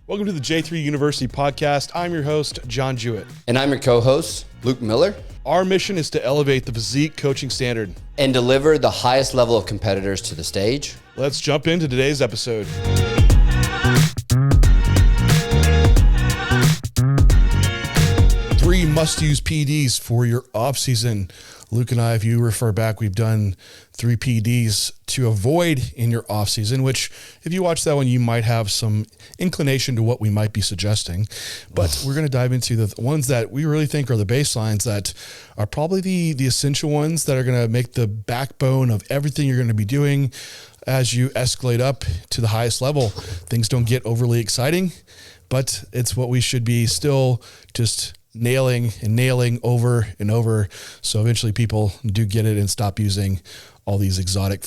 Welcome to the J3U University podcast. I'm your host, John Jewett. And I'm your co-host, Luke Miller. Our mission is to elevate the physique coaching standard and deliver the highest level of competitors to the stage. Let's jump into today's episode. 3 must-use PEDs for your off-season. Luke and I, if you refer back, we've done 3 PEDs to avoid in your off-season, which if you watch that one, you might have some inclination to what we might be suggesting. But we're going to dive into the ones that we really think are the baselines that are probably the essential ones that are going to make the backbone of everything you're going to be doing as you escalate up to the highest level. Things don't get overly exciting, but it's what we should be still just nailing over and over. So eventually people do get it and stop using all these exotic,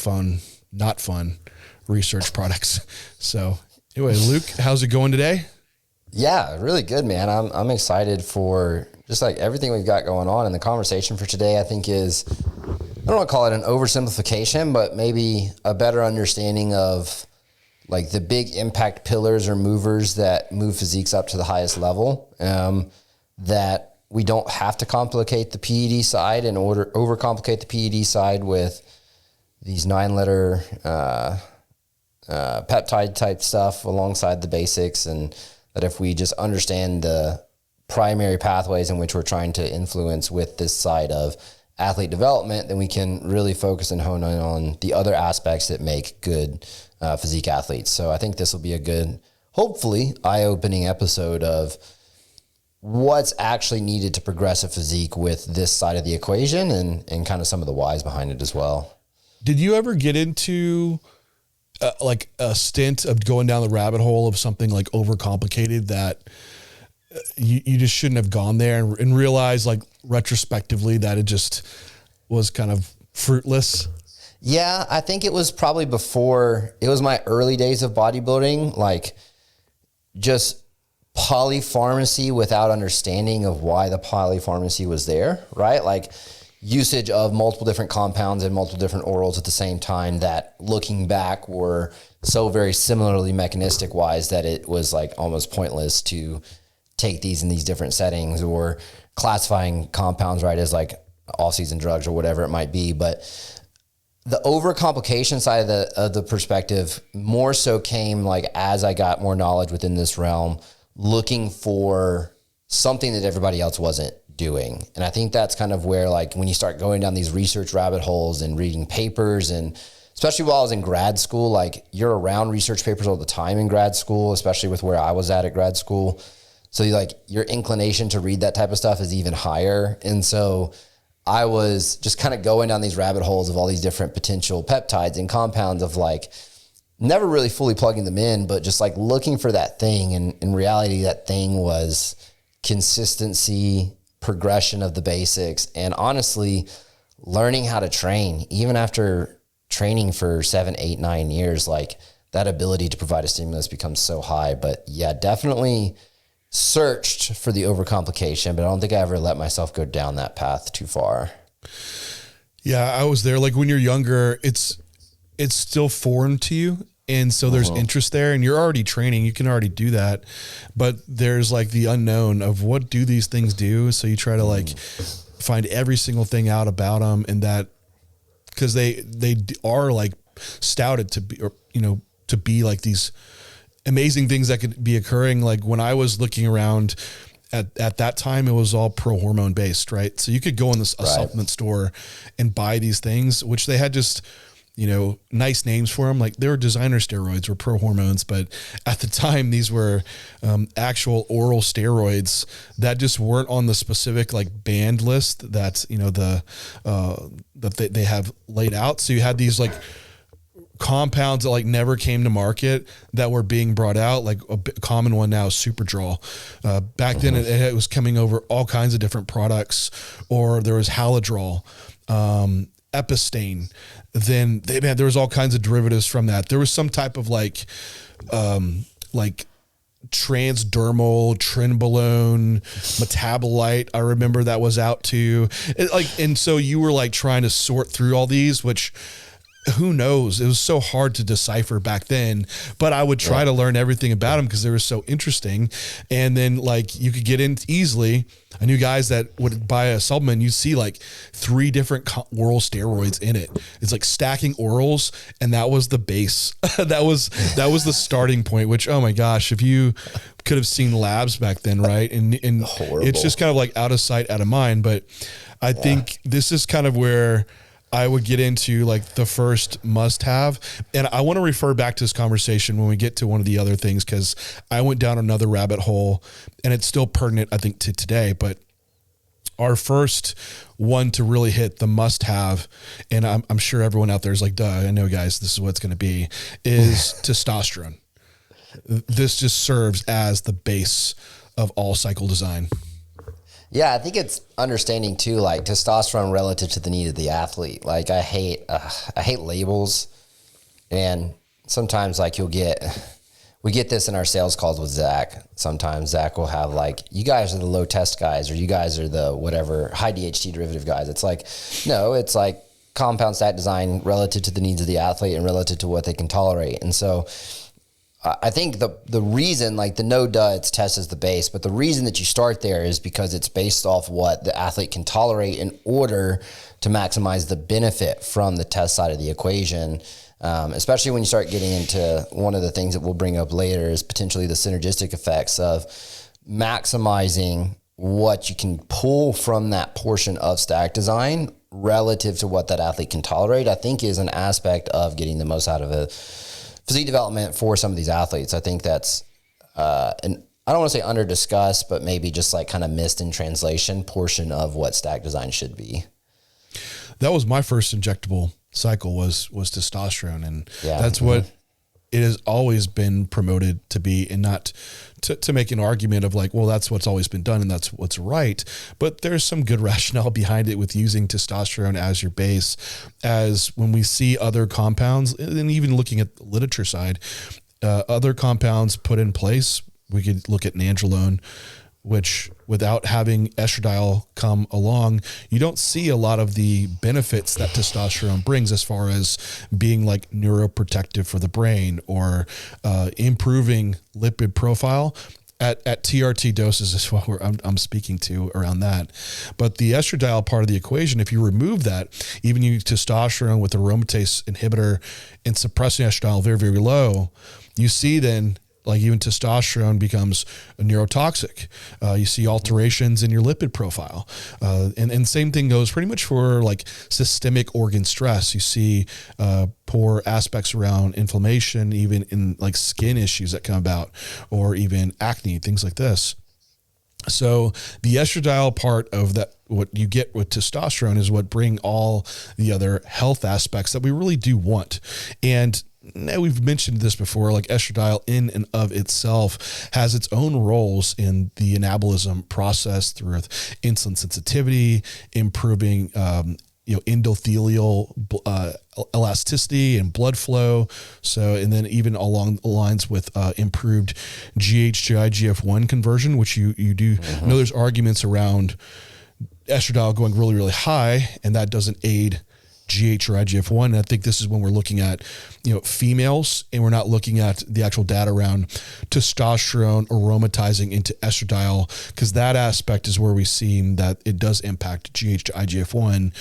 not fun research products. So anyway, Luke, how's it going today? Yeah, really good, man. I'm excited for just like everything we've got going on. And the conversation for today, I think is, I don't want to call it an oversimplification, but maybe a better understanding of like the big impact pillars or movers that move physiques up to the highest level. That we don't have to complicate the PED side and overcomplicate the PED side with these 9-letter peptide type stuff alongside the basics, and that if we just understand the primary pathways in which we're trying to influence with this side of athlete development, then we can really focus and hone in on the other aspects that make good physique athletes. So I think this will be a good, hopefully, eye-opening episode of what's actually needed to progress a physique with this side of the equation and kind of some of the whys behind it as well. Did you ever get into like a stint of going down the rabbit hole of something like overcomplicated that you just shouldn't have gone there and realize like retrospectively that it just was kind of fruitless? Yeah, I think it was probably before, it was my early days of bodybuilding, like just polypharmacy without understanding of why the polypharmacy was there, right? Like usage of multiple different compounds and multiple different orals at the same time that looking back were so very similarly mechanistic wise that it was like almost pointless to take these in these different settings, or classifying compounds, right, as like all-season drugs or whatever it might be. But the overcomplication side of the perspective more so came like as I got more knowledge within this realm, looking for something that everybody else wasn't doing. And I think that's kind of where, like, when you start going down these research rabbit holes and reading papers, and especially while I was in grad school, like you're around research papers all the time in grad school, especially with where I was at grad school. So like your inclination to read that type of stuff is even higher. And so I was just kind of going down these rabbit holes of all these different potential peptides and compounds of like, never really fully plugging them in, but just like looking for that thing. And in reality, that thing was consistency, progression of the basics, and honestly, learning how to train. Even after training for 7, 8, 9 years, like that ability to provide a stimulus becomes so high. But yeah, definitely searched for the overcomplication, but I don't think I ever let myself go down that path too far. Yeah, I was there. Like when you're younger, it's still foreign to you. And so there's interest there, and you're already training. You can already do that, but there's like the unknown of what do these things do. So you try to like find every single thing out about them, and that because they are like stouted to be, or, you know, to be like these amazing things that could be occurring. Like when I was looking around at that time, it was all pro hormone based, right? So you could go in a supplement store and buy these things, which they had just, you know, nice names for them. Like they were designer steroids or pro hormones, but at the time these were actual oral steroids that just weren't on the specific like banned list that, you know, that they have laid out. So you had these like compounds that like never came to market that were being brought out. Like a common one now is Superdrol. Back then it was coming over all kinds of different products, or there was Haladrol, Epistane. Then there was all kinds of derivatives from that. There was some type of like transdermal Trenbolone metabolite. I remember that was out too. And so you were like trying to sort through all these, which who knows? It was so hard to decipher back then, but I would try to learn everything about them because they were so interesting. And then like you could get in easily. I knew guys that would buy a supplement. You see like 3 different oral steroids in it. It's like stacking orals, and that was the base. that was the starting point. Which, oh my gosh, if you could have seen labs back then, right? And it's just kind of like out of sight, out of mind. But I think this is kind of where I would get into like the first must have. And I want to refer back to this conversation when we get to one of the other things, because I went down another rabbit hole and it's still pertinent, I think, to today. But our first one to really hit the must have, and I'm sure everyone out there is like, duh, I know guys, this is what it's going to be, is testosterone. This just serves as the base of all cycle design. Yeah, I think it's understanding too, like testosterone relative to the need of the athlete. Like I hate labels, and sometimes like we get this in our sales calls with Zach. Sometimes Zach will have like, you guys are the low test guys, or you guys are the whatever high DHT derivative guys. It's like, no, it's like compound stat design relative to the needs of the athlete and relative to what they can tolerate. And so I think the reason, like the no duh, it's test is the base, but the reason that you start there is because it's based off what the athlete can tolerate in order to maximize the benefit from the test side of the equation. Especially when you start getting into one of the things that we'll bring up later is potentially the synergistic effects of maximizing what you can pull from that portion of stack design relative to what that athlete can tolerate, I think is an aspect of getting the most out of a physique development for some of these athletes. I think that's, and I don't want to say under discussed, but maybe just like kind of missed in translation portion of what stack design should be. That was my first injectable cycle was testosterone. And that's what it has always been promoted to be, and not to make an argument of like, well, that's what's always been done and that's what's right. But there's some good rationale behind it with using testosterone as your base, as when we see other compounds, and even looking at the literature side, other compounds put in place. We could look at nandrolone, which without having estradiol come along, you don't see a lot of the benefits that testosterone brings as far as being like neuroprotective for the brain or improving lipid profile. At TRT doses is what I'm speaking to around that. But the estradiol part of the equation, if you remove that, even use testosterone with aromatase inhibitor and suppressing estradiol very, very low, you see then like even testosterone becomes neurotoxic. You see alterations in your lipid profile. And same thing goes pretty much for like systemic organ stress. You see poor aspects around inflammation, even in like skin issues that come about, or even acne, things like this. So the estradiol part of that, what you get with testosterone, is what bring all the other health aspects that we really do want. And now we've mentioned this before, like estradiol in and of itself has its own roles in the anabolism process through insulin sensitivity, improving, endothelial elasticity and blood flow. So, and then even along the lines with improved GH to IGF-1 conversion, which you do know there's arguments around estradiol going really, really high, and that doesn't aid GH or IGF-1. And I think this is when we're looking at, females, and we're not looking at the actual data around testosterone aromatizing into estradiol, because that aspect is where we see that it does impact GH to IGF-1.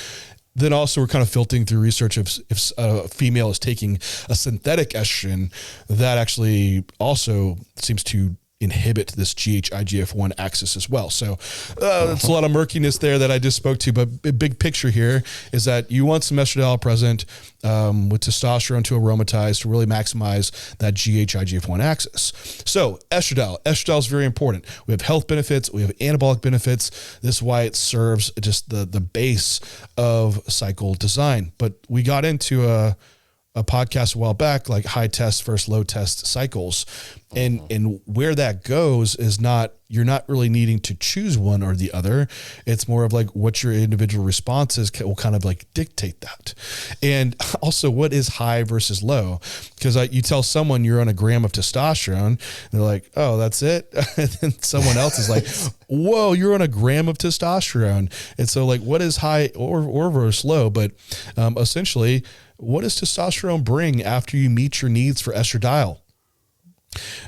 Then also we're kind of filtering through research if a female is taking a synthetic estrogen, that actually also seems to inhibit this GH-IGF-1 axis as well. So it's a lot of murkiness there that I just spoke to, but a big picture here is that you want some estradiol present with testosterone to aromatize to really maximize that GH-IGF-1 axis. So estradiol is very important. We have health benefits, we have anabolic benefits. This is why it serves just the base of cycle design. But we got into a podcast a while back, like high test versus low test cycles. And where that goes is not you're not really needing to choose one or the other. It's more of like what your individual response is will kind of like dictate that. And also what is high versus low? Because you tell someone you're on a gram of testosterone, and they're like, oh, that's it. And then someone else is like, whoa, you're on a gram of testosterone. And so like what is high or versus low? But essentially, what does testosterone bring after you meet your needs for estradiol?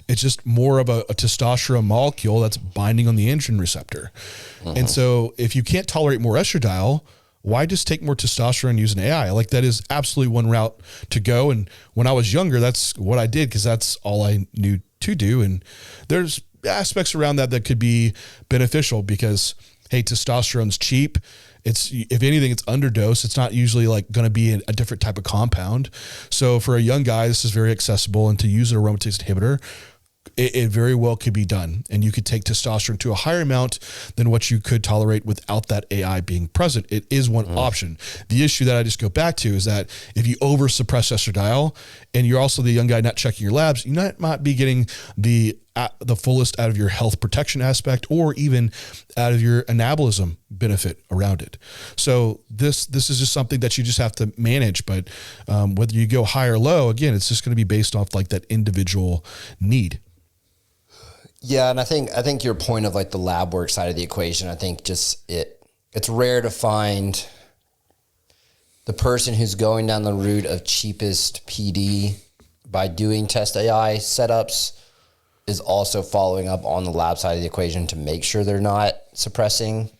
It's just more of a testosterone molecule that's binding on the androgen receptor. And so if you can't tolerate more estradiol, why just take more testosterone using AI? Like that is absolutely one route to go. And when I was younger, that's what I did because that's all I knew to do. And there's aspects around that could be beneficial because, hey, testosterone's cheap. It's, if anything, it's underdosed. It's not usually like going to be a different type of compound. So for a young guy, this is very accessible, and to use an aromatase inhibitor, it very well could be done. And you could take testosterone to a higher amount than what you could tolerate without that AI being present. It is one option. The issue that I just go back to is that if you over suppress estradiol and you're also the young guy not checking your labs, you might be getting the fullest out of your health protection aspect or even out of your anabolism benefit around it. So this is just something that you just have to manage. But whether you go high or low, again, it's just going to be based off like that individual need. Yeah, and I think your point of like the lab work side of the equation, I think just it's rare to find the person who's going down the route of cheapest PD by doing test AI setups is also following up on the lab side of the equation to make sure they're not suppressing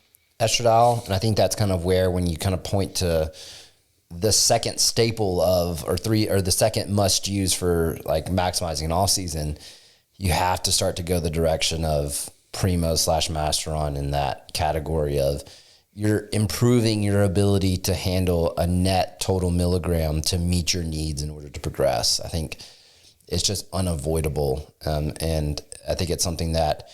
estradiol. And I think that's kind of where, when you kind of point to the second staple of, or the second must use for like maximizing an off season, you have to start to go the direction of Primo/Masteron in that category of you're improving your ability to handle a net total milligram to meet your needs in order to progress. I think it's just unavoidable. And I think it's something that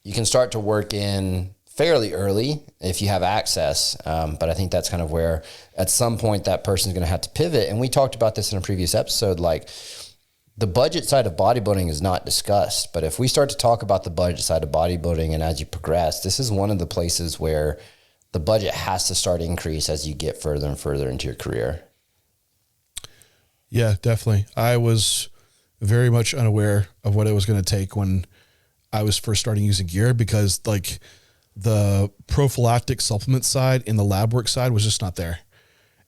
you can start to work in fairly early if you have access. But I think that's kind of where at some point that person's going to have to pivot. And we talked about this in a previous episode, like the budget side of bodybuilding is not discussed. But if we start to talk about the budget side of bodybuilding and as you progress, this is one of the places where the budget has to start to increase as you get further and further into your career. Yeah, definitely. I was very much unaware of what it was going to take when I was first starting using gear, because like the prophylactic supplement side and the lab work side was just not there.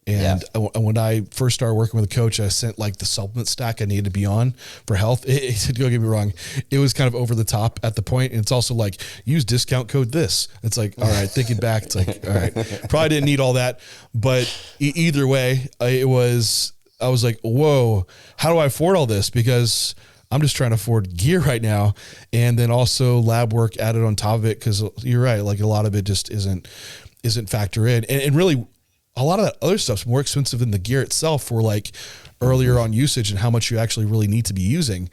And when I first started working with a coach, I sent like the supplement stack I needed to be on for health. Don't get me wrong, it was kind of over the top at the point. And it's also like, use discount code this. It's like, all right, thinking back, it's like, all right, probably didn't need all that. But either way, I was like, whoa, how do I afford all this? Because I'm just trying to afford gear right now. And then also lab work added on top of it. Cause you're right. Like a lot of it just isn't factor in. And really a lot of that other stuff's more expensive than the gear itself for like earlier on usage and how much you actually really need to be using.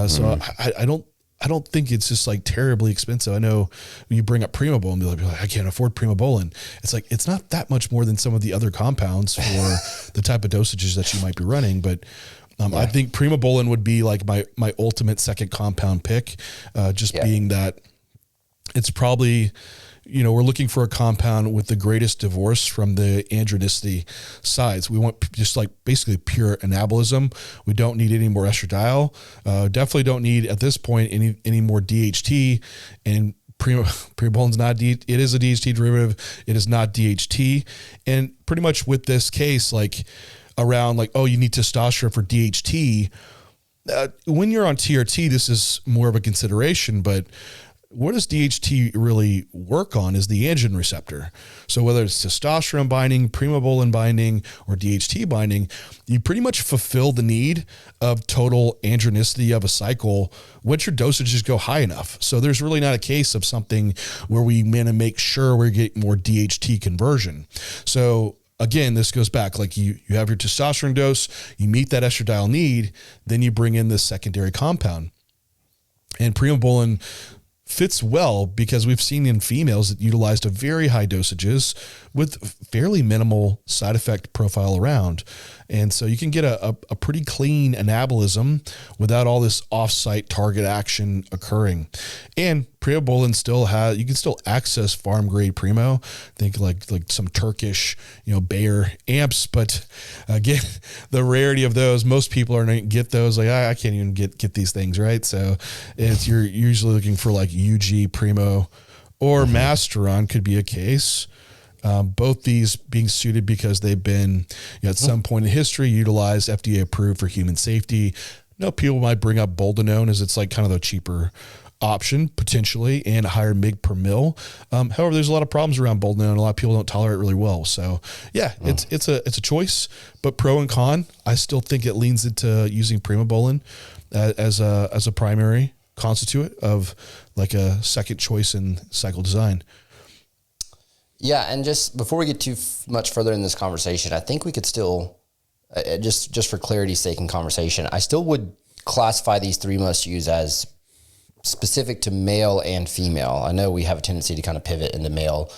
So I don't think it's just like terribly expensive. I know when you bring up Primobolan, be like, I can't afford Primobolan. It's like, it's not that much more than some of the other compounds for the type of dosages that you might be running. But I think Primobolan would be like my ultimate second compound pick, being that it's probably, we're looking for a compound with the greatest divorce from the androgenicity sides. We want just like basically pure anabolism. We don't need any more estradiol. Definitely don't need at this point any more DHT. And Primobolan's not it is a DHT derivative. It is not DHT. And pretty much with this case, like around like, oh, you need testosterone for DHT. When you're on TRT, this is more of a consideration, but what does DHT really work on is the androgen receptor. So whether it's testosterone binding, Primobolan binding, or DHT binding, you pretty much fulfill the need of total androgenicity of a cycle once your dosages go high enough. So there's really not a case of something where we want to make sure we're getting more DHT conversion. So again, this goes back, like you have your testosterone dose, you meet that estradiol need, then you bring in this secondary compound. And Primobolan fits well because we've seen in females that utilized a very high dosages with fairly minimal side effect profile around. And so you can get a pretty clean anabolism without all this off-site target action occurring. And Primobolan you can still access farm grade Primo. Think like some Turkish, Bayer amps, but again, the rarity of those, most people are going to get those. Like I can't even get these things, right? So you're usually looking for like UG Primo or Masteron could be a case. Both these being suited because they've been at some point in history utilized, FDA approved for human safety. People might bring up Boldenone as it's like kind of the cheaper option potentially and a higher mg per mil. However, there's a lot of problems around Boldenone. A lot of people don't tolerate it really well. So yeah, it's a choice, but pro and con, I still think it leans into using Primobolan as a primary constituent of like a second choice in cycle design. Yeah, and just before we get too much further in this conversation, I think we could still, just for clarity's sake in conversation, I still would classify these 3 must-use as specific to male and female. I know we have a tendency to kind of pivot into male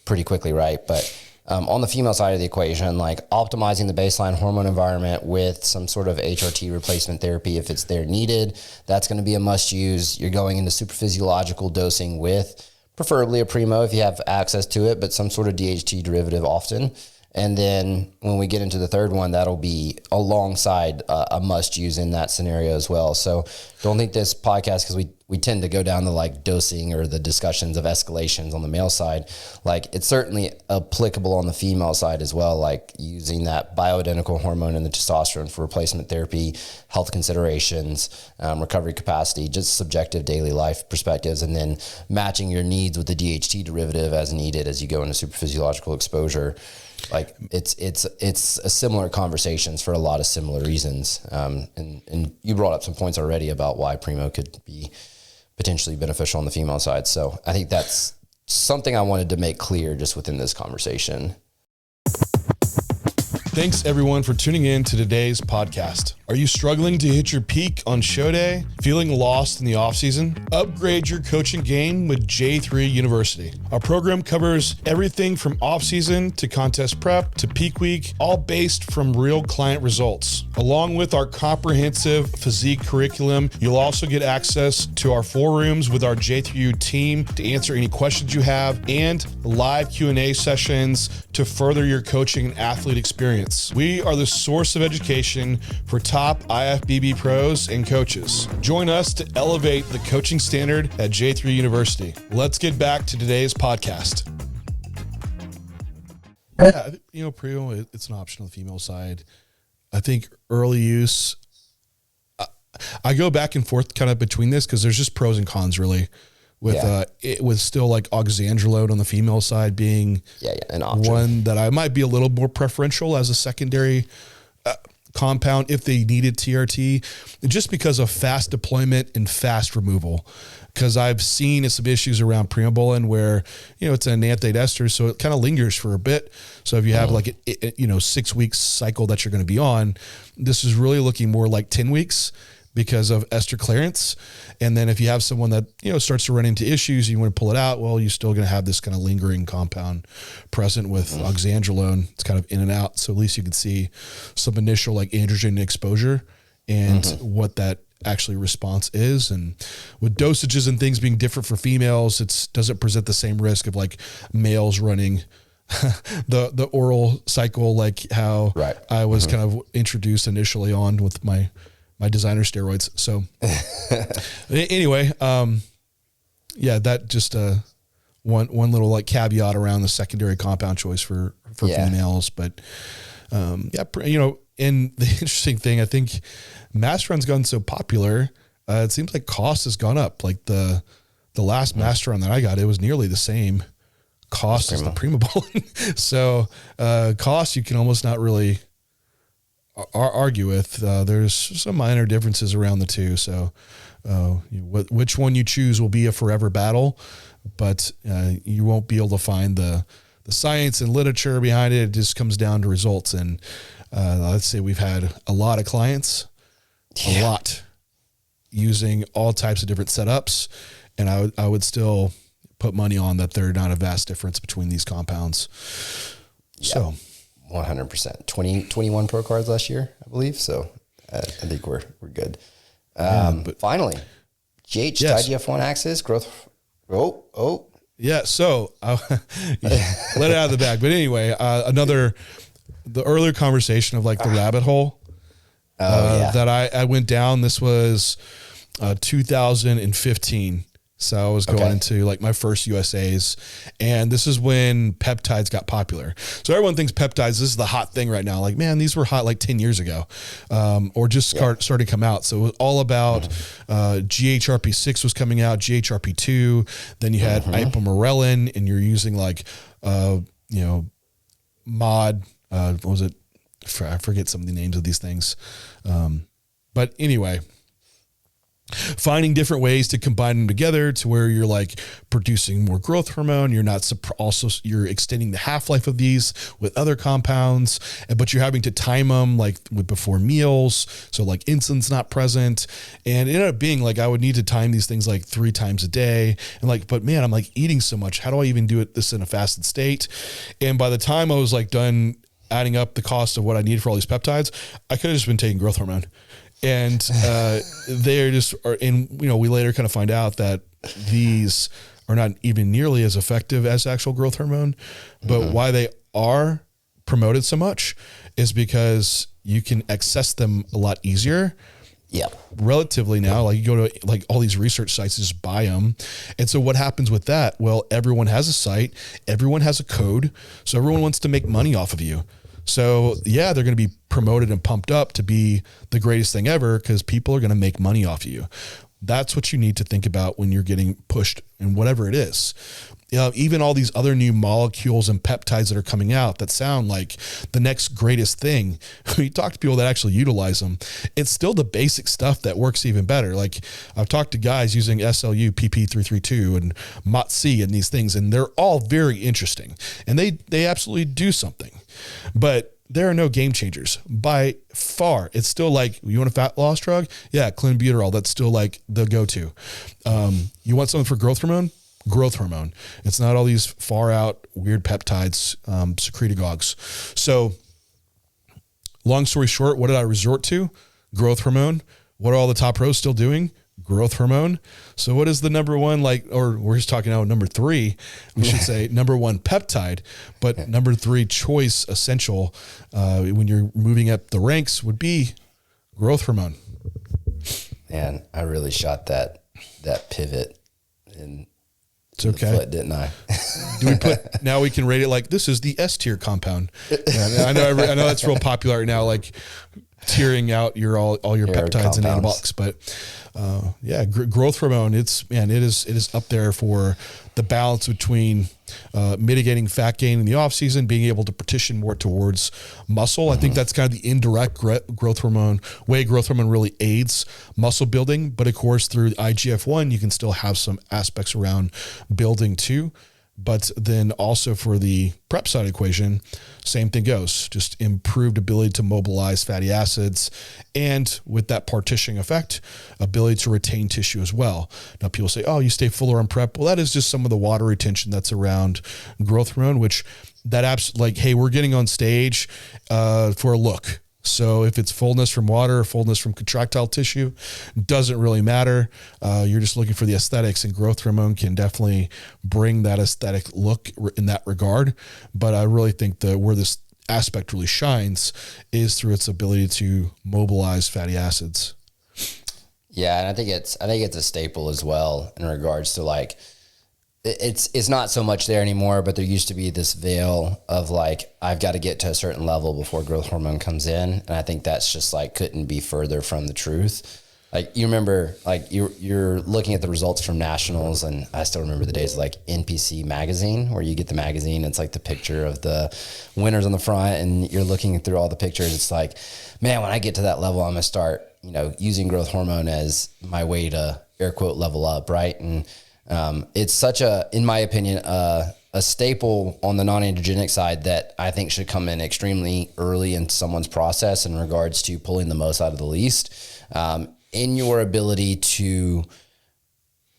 pretty quickly, right? But on the female side of the equation, like optimizing the baseline hormone environment with some sort of HRT replacement therapy if it's there needed, that's going to be a must-use. You're going into super physiological dosing with preferably a Primo if you have access to it, but some sort of DHT derivative often. And then when we get into the third one, that'll be alongside a must use in that scenario as well. So don't think this podcast, because we tend to go down the like dosing or the discussions of escalations on the male side. Like it's certainly applicable on the female side as well, like using that bioidentical hormone and the testosterone for replacement therapy, health considerations, recovery capacity, just subjective daily life perspectives, and then matching your needs with the DHT derivative as needed as you go into super physiological exposure. Like it's a similar conversations for a lot of similar reasons. And you brought up some points already about why Primo could be potentially beneficial on the female side. So I think that's something I wanted to make clear just within this conversation. Thanks everyone for tuning in to today's podcast. Are you struggling to hit your peak on show day? Feeling lost in the off season? Upgrade your coaching game with J3 University. Our program covers everything from off season to contest prep to peak week, all based from real client results. Along with our comprehensive physique curriculum, you'll also get access to our 4 rooms with our J3U team to answer any questions you have and live Q&A sessions to further your coaching and athlete experience. We are the source of education for top IFBB pros and coaches. Join us to elevate the coaching standard at J3 University. Let's get back to today's podcast. Yeah, Primo, it's an option on the female side. I think early use, I go back and forth kind of between this because there's just pros and cons really. With still like oxandrolone on the female side being an option. One that I might be a little more preferential as a secondary compound if they needed TRT, just because of fast deployment and fast removal. Because I've seen some issues around Primobolan where, it's an anandate ester, so it kind of lingers for a bit. So if you have like a 6 weeks cycle that you're going to be on, this is really looking more like 10 weeks. Because of ester clearance. And then if you have someone that, starts to run into issues, you want to pull it out, well, you're still going to have this kind of lingering compound present with oxandrolone. It's kind of in and out. So at least you can see some initial like androgen exposure and what that actually response is. And with dosages and things being different for females, it doesn't present the same risk of like males running the oral cycle, like how I was kind of introduced initially on with my designer steroids. So anyway, that just one little like caveat around the secondary compound choice for females. But and the interesting thing, I think Masteron's gotten so popular, it seems like cost has gone up. Like the last Masteron that I got, it was nearly the same cost as the Primobolan. So cost you can almost not really argue with. There's some minor differences around the two. So which one you choose will be a forever battle, but you won't be able to find the science and literature behind it. It just comes down to results. And let's say we've had a lot of clients, a lot, using all types of different setups, and I would still put money on that there's not a vast difference between these compounds. Yep. So 100%. 21 pro cards last year, I believe. So I think we're good. But finally, GH, yes. IGF-1 axis, growth. Oh. Yeah, so let it out of the bag. But anyway, the earlier conversation of like the rabbit hole that I went down, this was 2015. So I was going into like my first USAs, and this is when peptides got popular. So everyone thinks peptides, this is the hot thing right now. Like, man, these were hot like 10 years ago, or just started to come out. So it was all about GHRP6 was coming out, GHRP2. Then you had ipamorelin, and you're using like, mod, what was it? I forget some of the names of these things. But anyway, finding different ways to combine them together to where you're like producing more growth hormone. You're not you're extending the half-life of these with other compounds, but you're having to time them like before meals. So like insulin's not present, and it ended up being like, I would need to time these things like 3 times a day. And like, but man, I'm like eating so much. How do I even do this in a fasted state? And by the time I was like done adding up the cost of what I needed for all these peptides, I could have just been taking growth hormone. And they're just, and we later kind of find out that these are not even nearly as effective as actual growth hormone. But why they are promoted so much is because you can access them a lot easier. Yeah. Relatively now, like you go to like all these research sites, just buy them. And so what happens with that? Well, everyone has a site, everyone has a code. So everyone wants to make money off of you. So yeah, they're going to be promoted and pumped up to be the greatest thing ever because people are going to make money off of you. That's what you need to think about when you're getting pushed in whatever it is. Even all these other new molecules and peptides that are coming out that sound like the next greatest thing. When you talk to people that actually utilize them, it's still the basic stuff that works even better. Like I've talked to guys using SLU, PP332 and MOTC and these things, and they're all very interesting and they absolutely do something, but there are no game changers by far. It's still like, you want a fat loss drug? Yeah. Clenbuterol. That's still like the go-to. You want something for growth hormone? Growth hormone. It's not all these far out weird peptides, secretagogues. So long story short, what did I resort to? Growth hormone. What are all the top pros still doing? Growth hormone. So what is the number one, or we're just talking about number 3, we should say number 1 peptide, but number 3 choice essential, when you're moving up the ranks would be growth hormone. Man, I really shot that pivot in it's okay. The foot, didn't I? Do we put, now we can rate it like this is the S tier compound. Yeah, I know that's real popular right now, like tiering out all your peptides and anabolics, but growth hormone, it is up there for the balance between mitigating fat gain in the off season, being able to partition more towards muscle. I think that's kind of the indirect growth hormone way growth hormone really aids muscle building. But of course, through IGF-1, you can still have some aspects around building too. But then also for the prep side equation, same thing goes, just improved ability to mobilize fatty acids, and with that partitioning effect, ability to retain tissue as well. Now people say, oh, you stay fuller on prep. Well, that is just some of the water retention that's around growth hormone, which that apps like, hey, we're getting on stage for a look. So if it's fullness from water or fullness from contractile tissue, doesn't really matter. You're just looking for the aesthetics, and growth hormone can definitely bring that aesthetic look in that regard. But I really think that where this aspect really shines is through its ability to mobilize fatty acids. Yeah, and I think it's a staple as well in regards to like, it's not so much there anymore, but there used to be this veil of like, I've got to get to a certain level before growth hormone comes in. And I think that's just like, couldn't be further from the truth. Like you remember, like you're looking at the results from nationals, and I still remember the days of like NPC magazine, where you get the magazine, it's like the picture of the winners on the front, and you're looking through all the pictures. It's like, man, when I get to that level, I'm gonna start, using growth hormone as my way to air quote level up. Right. And, it's such in my opinion, a staple on the non-androgenic side that I think should come in extremely early in someone's process in regards to pulling the most out of the least. in your ability to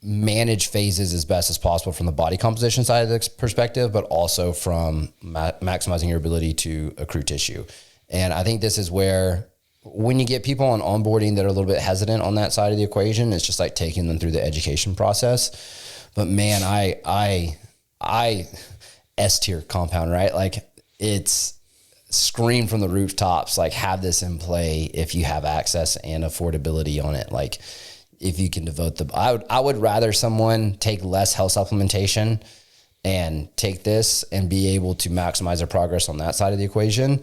manage phases as best as possible from the body composition side of the perspective, but also from maximizing your ability to accrue tissue. And I think this is where, when you get people on onboarding that are a little bit hesitant on that side of the equation, it's just like taking them through the education process. But man, I S tier compound, right? Like, it's scream from the rooftops, like, have this in play if you have access and affordability on it. Like, if you can devote I would rather someone take less health supplementation and take this and be able to maximize their progress on that side of the equation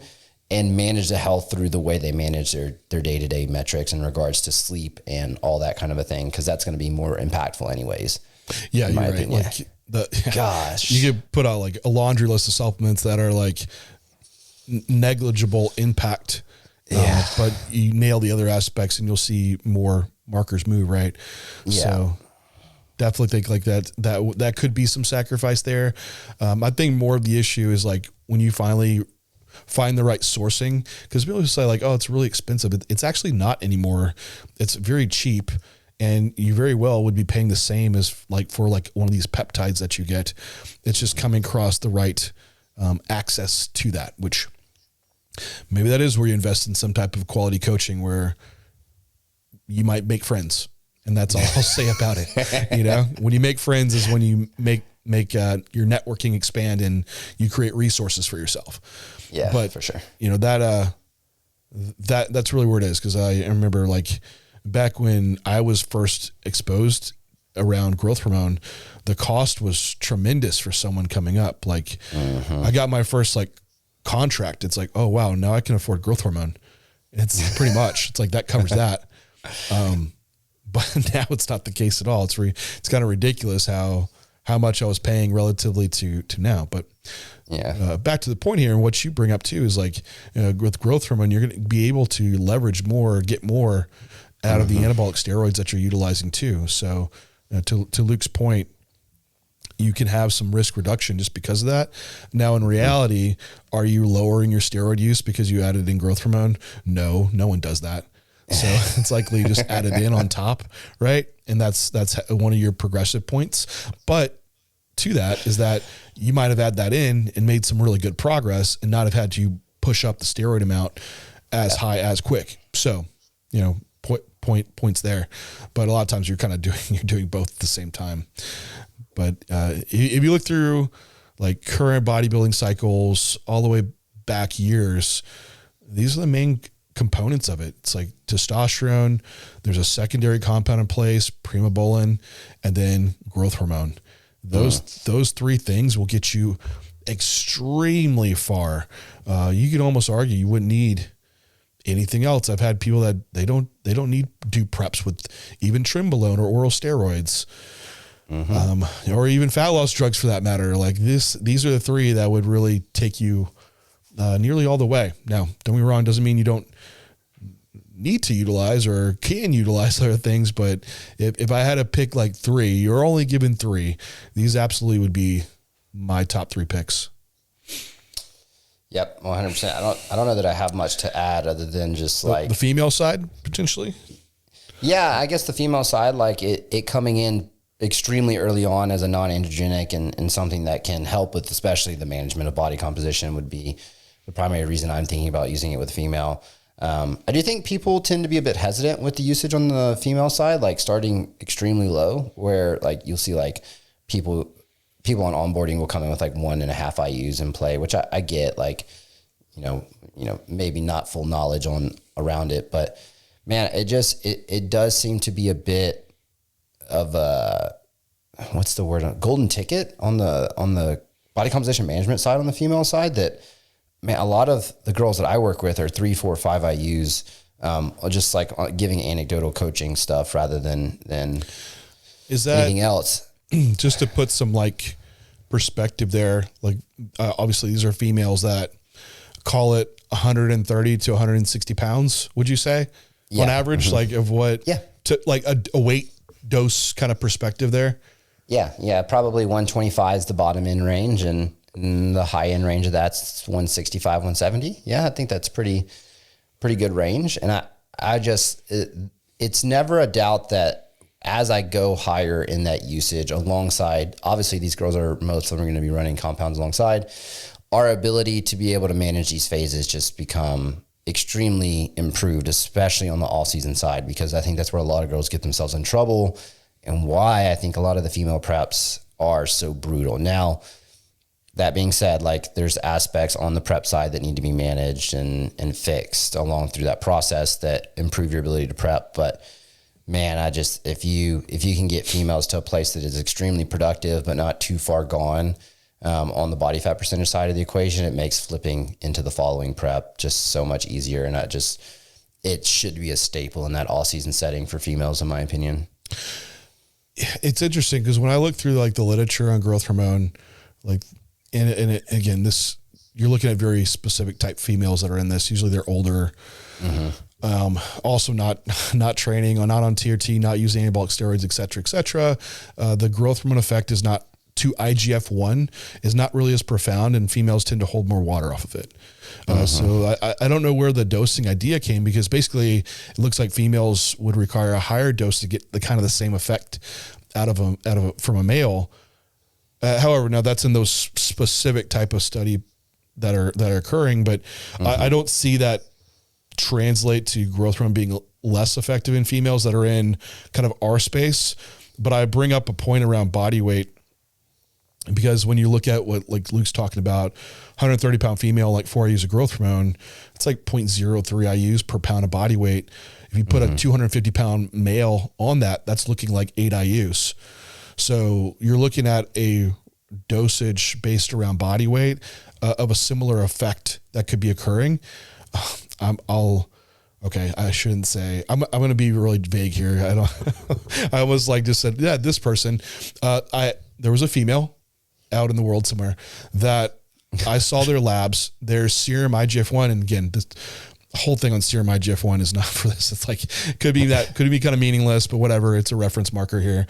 and manage the health through the way they manage their day-to-day metrics in regards to sleep and all that kind of a thing. Cause that's going to be more impactful anyways. Yeah. You're right. Like gosh, you could put out like a laundry list of supplements that are like negligible impact. Yeah. But you nail the other aspects and you'll see more markers move, right? Yeah. So definitely think like that could be some sacrifice there. I think more of the issue is like when you finally find the right sourcing, because people say like, oh, it's really expensive. It's actually not anymore. It's very cheap, and you very well would be paying the same as like for like one of these peptides that you get. It's just coming across the right access to that, which maybe that is where you invest in some type of quality coaching where you might make friends, and that's all I'll say about it. You know, when you make friends is when you make your networking expand and you create resources for yourself. Yeah, but for sure. You know, that's really where it is. Cause I remember like back when I was first exposed around growth hormone, the cost was tremendous for someone coming up. Like I got my first like contract. It's like, oh wow, now I can afford growth hormone. It's pretty much, it's like that covers that. But now it's not the case at all. It's kind of ridiculous how much I was paying relatively to now. But yeah, back to the point here, and what you bring up too is like, with growth hormone, you're going to be able to leverage more, get more out of the anabolic steroids that you're utilizing too. So to Luke's point, you can have some risk reduction just because of that. Now, in reality, are you lowering your steroid use because you added in growth hormone? No one does that. So it's likely you just added in on top, right? And that's one of your progressive points. But to that is that you might have had that in and made some really good progress and not have had to push up the steroid amount as high as quick. So, you know, points there. But a lot of times you're doing both at the same time. But if you look through like current bodybuilding cycles all the way back years, these are the main components of it. It's like testosterone, there's a secondary compound in place, Primobolan, and then growth hormone. Those three things will get you extremely far. You could almost argue you wouldn't need anything else. I've had people that they don't need do preps with even Trimbolone or oral steroids, or even fat loss drugs for that matter. Like these are the three that would really take you nearly all the way. Now, don't get me wrong, doesn't mean you don't need to utilize or can utilize other things, but if I had to pick like three, you're only given three, these absolutely would be my top three picks. Yep, 100%. I don't know that I have much to add other than just like the female side potentially. Yeah, I guess the female side, like it coming in extremely early on as a non-androgenic and something that can help with especially the management of body composition would be the primary reason I'm thinking about using it with female. I do think people tend to be a bit hesitant with the usage on the female side, like starting extremely low, where like you'll see like people on onboarding will come in with like 1.5 IUs in play, which I get, like, you know, maybe not full knowledge around it, but man, it does seem to be a bit of a, what's the word, golden ticket on the body composition management side on the female side that, man, a lot of the girls that I work with are 3, 4, 5 IUs, just like giving anecdotal coaching stuff rather than is that anything else. Just to put some like perspective there, like obviously these are females that call it 130 to 160 pounds. Would you say on average, like of what, to like a weight dose kind of perspective there? Yeah. Probably 125 is the bottom end range, and the high end range of that's 165, 170. Yeah, I think that's pretty good range. And I just, it's never a doubt that as I go higher in that usage alongside, obviously these girls most of them are going to be running compounds alongside, our ability to be able to manage these phases just become extremely improved, especially on the all season side, because I think that's where a lot of girls get themselves in trouble and why I think a lot of the female preps are so brutal. Now, that being said, like there's aspects on the prep side that need to be managed and fixed along through that process that improve your ability to prep. But man, if you can get females to a place that is extremely productive, but not too far gone on the body fat percentage side of the equation, it makes flipping into the following prep just so much easier. And it should be a staple in that all season setting for females, in my opinion. It's interesting because when I look through like the literature on growth hormone, like, again, you're looking at very specific type females that are in this. Usually they're older, also not training or not on TRT, not using anabolic steroids, et cetera, et cetera. The growth hormone effect is not to IGF-1 is not really as profound, and females tend to hold more water off of it. So I don't know where the dosing idea came, because basically it looks like females would require a higher dose to get the kind of the same effect from a male. However, now that's in those specific type of study that are occurring, but I don't see that translate to growth hormone being less effective in females that are in kind of our space. But I bring up a point around body weight, because when you look at what like Luke's talking about, 130 pound female, like 4 IUs of growth hormone, it's like 0.03 IUs per pound of body weight. If you put a 250 pound male on that, that's looking like 8 IUs. So you're looking at a dosage based around body weight of a similar effect that could be occurring. I shouldn't say, I'm going to be really vague here. I almost like just said, yeah, this person, there was a female out in the world somewhere that I saw their labs, their serum IGF-1. And again, this whole thing on serum IGF-1 is not for this. It's like, could be kind of meaningless, but whatever. It's a reference marker here.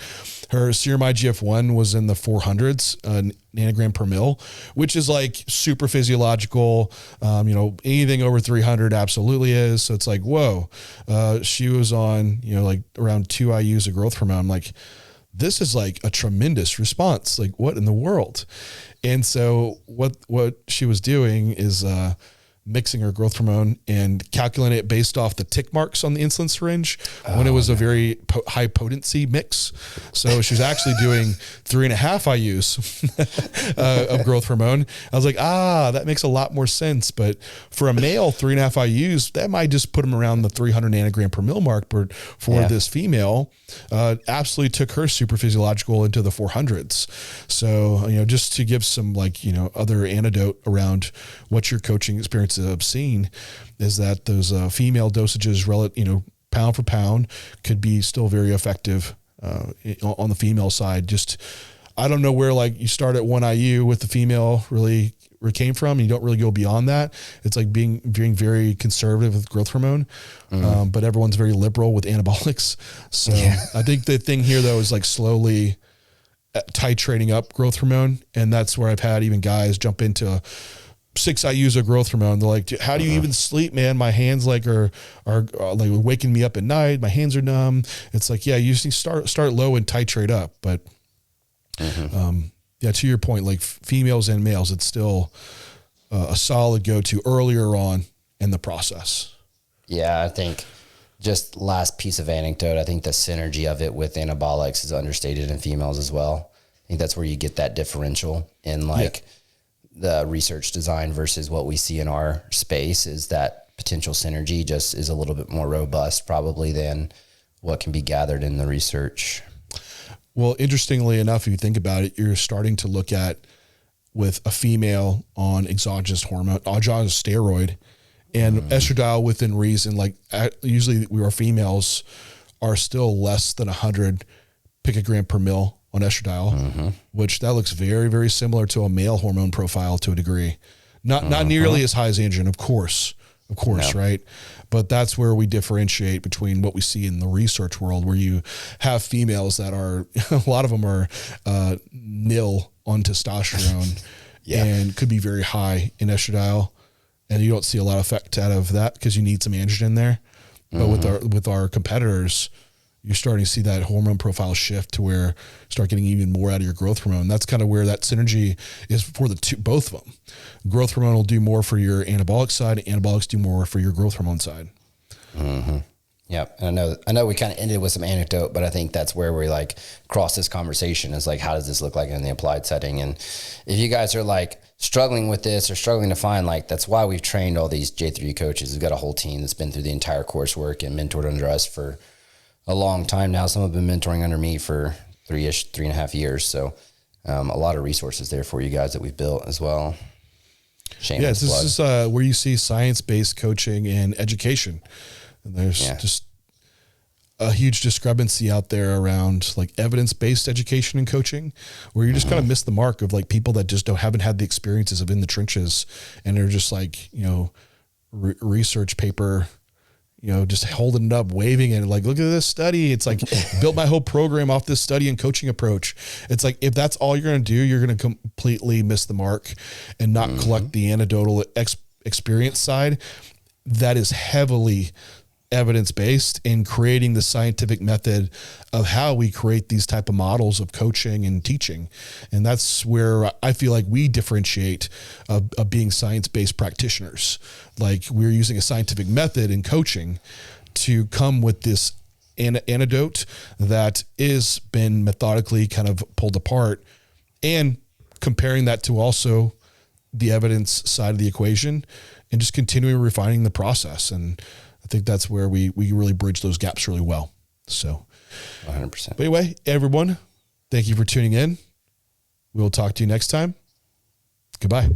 Her serum IGF-1 was in the 400s nanogram per mil, which is like super physiological. Anything over 300 absolutely is. So it's like, whoa, she was on, like around 2 IUs of growth hormone. I'm like, this is like a tremendous response. Like, what in the world? And so what she was doing is, mixing her growth hormone and calculating it based off the tick marks on the insulin syringe when it was a very high potency mix. So she was actually doing 3.5 IUs of growth hormone. I was like, that makes a lot more sense. But for a male, 3.5 IUs, that might just put him around the 300 nanogram per mil mark. But for this female, absolutely took her super physiological into the 400s. So, just to give some other anecdote around what your coaching experience have seen, is that those female dosages, pound for pound, could be still very effective on the female side. Just, I don't know where you start at 1 IU with the female really came from. You don't really go beyond that. It's like being very conservative with growth hormone, but everyone's very liberal with anabolics. So I think the thing here though is slowly titrating up growth hormone, and that's where I've had even guys jump into 6 IUs of growth hormone. They're like, how do you even sleep, man? My hands are like waking me up at night. My hands are numb. It's like, yeah, you just start low and titrate up. But to your point, females and males, it's still a solid go-to earlier on in the process. Yeah, I think just last piece of anecdote, I think the synergy of it with anabolics is understated in females as well. I think that's where you get that differential in the research design versus what we see in our space, is that potential synergy just is a little bit more robust probably than what can be gathered in the research. Well, interestingly enough, if you think about it, you're starting to look at with a female on exogenous steroid and estradiol within reason. Usually our females are still less than 100 picogram per mil on estradiol, which that looks very, very similar to a male hormone profile to a degree. Not nearly as high as androgen, of course, right? But that's where we differentiate between what we see in the research world, where you have females that are, a lot of them are nil on testosterone and could be very high in estradiol, and you don't see a lot of effect out of that because you need some androgen there. But with our competitors, you're starting to see that hormone profile shift to where you start getting even more out of your growth hormone. That's kind of where that synergy is for both of them. Growth hormone will do more for your anabolic side. Anabolics do more for your growth hormone side. Mm-hmm. Yep. And I know we kind of ended with some anecdote, but I think that's where we like cross this conversation is like, how does this look like in the applied setting? And if you guys are like struggling with this or struggling to find, like, that's why we've trained all these J3U coaches. We've got a whole team that's been through the entire coursework and mentored under us for a long time now. Some have been mentoring under me for 3.5 years. So a lot of resources there for you guys that we've built as well. Yes, this is where you see science-based coaching and education. And there's just a huge discrepancy out there around like evidence-based education and coaching, where you just kind of miss the mark of like people that just haven't had the experiences of in the trenches, and they're just like, research paper, just holding it up, waving it, like, look at this study. It's like built my whole program off this study and coaching approach. It's like, if that's all you're going to do, you're going to completely miss the mark and not collect the anecdotal experience side that is heavily evidence-based in creating the scientific method of how we create these type of models of coaching and teaching. And that's where I feel like we differentiate of being science-based practitioners. Like, we're using a scientific method in coaching to come with this antidote that is been methodically kind of pulled apart, and comparing that to also the evidence side of the equation, and just continuing refining the process. And I think that's where we really bridge those gaps really well. So 100%. But anyway, everyone, thank you for tuning in. We'll talk to you next time. Goodbye.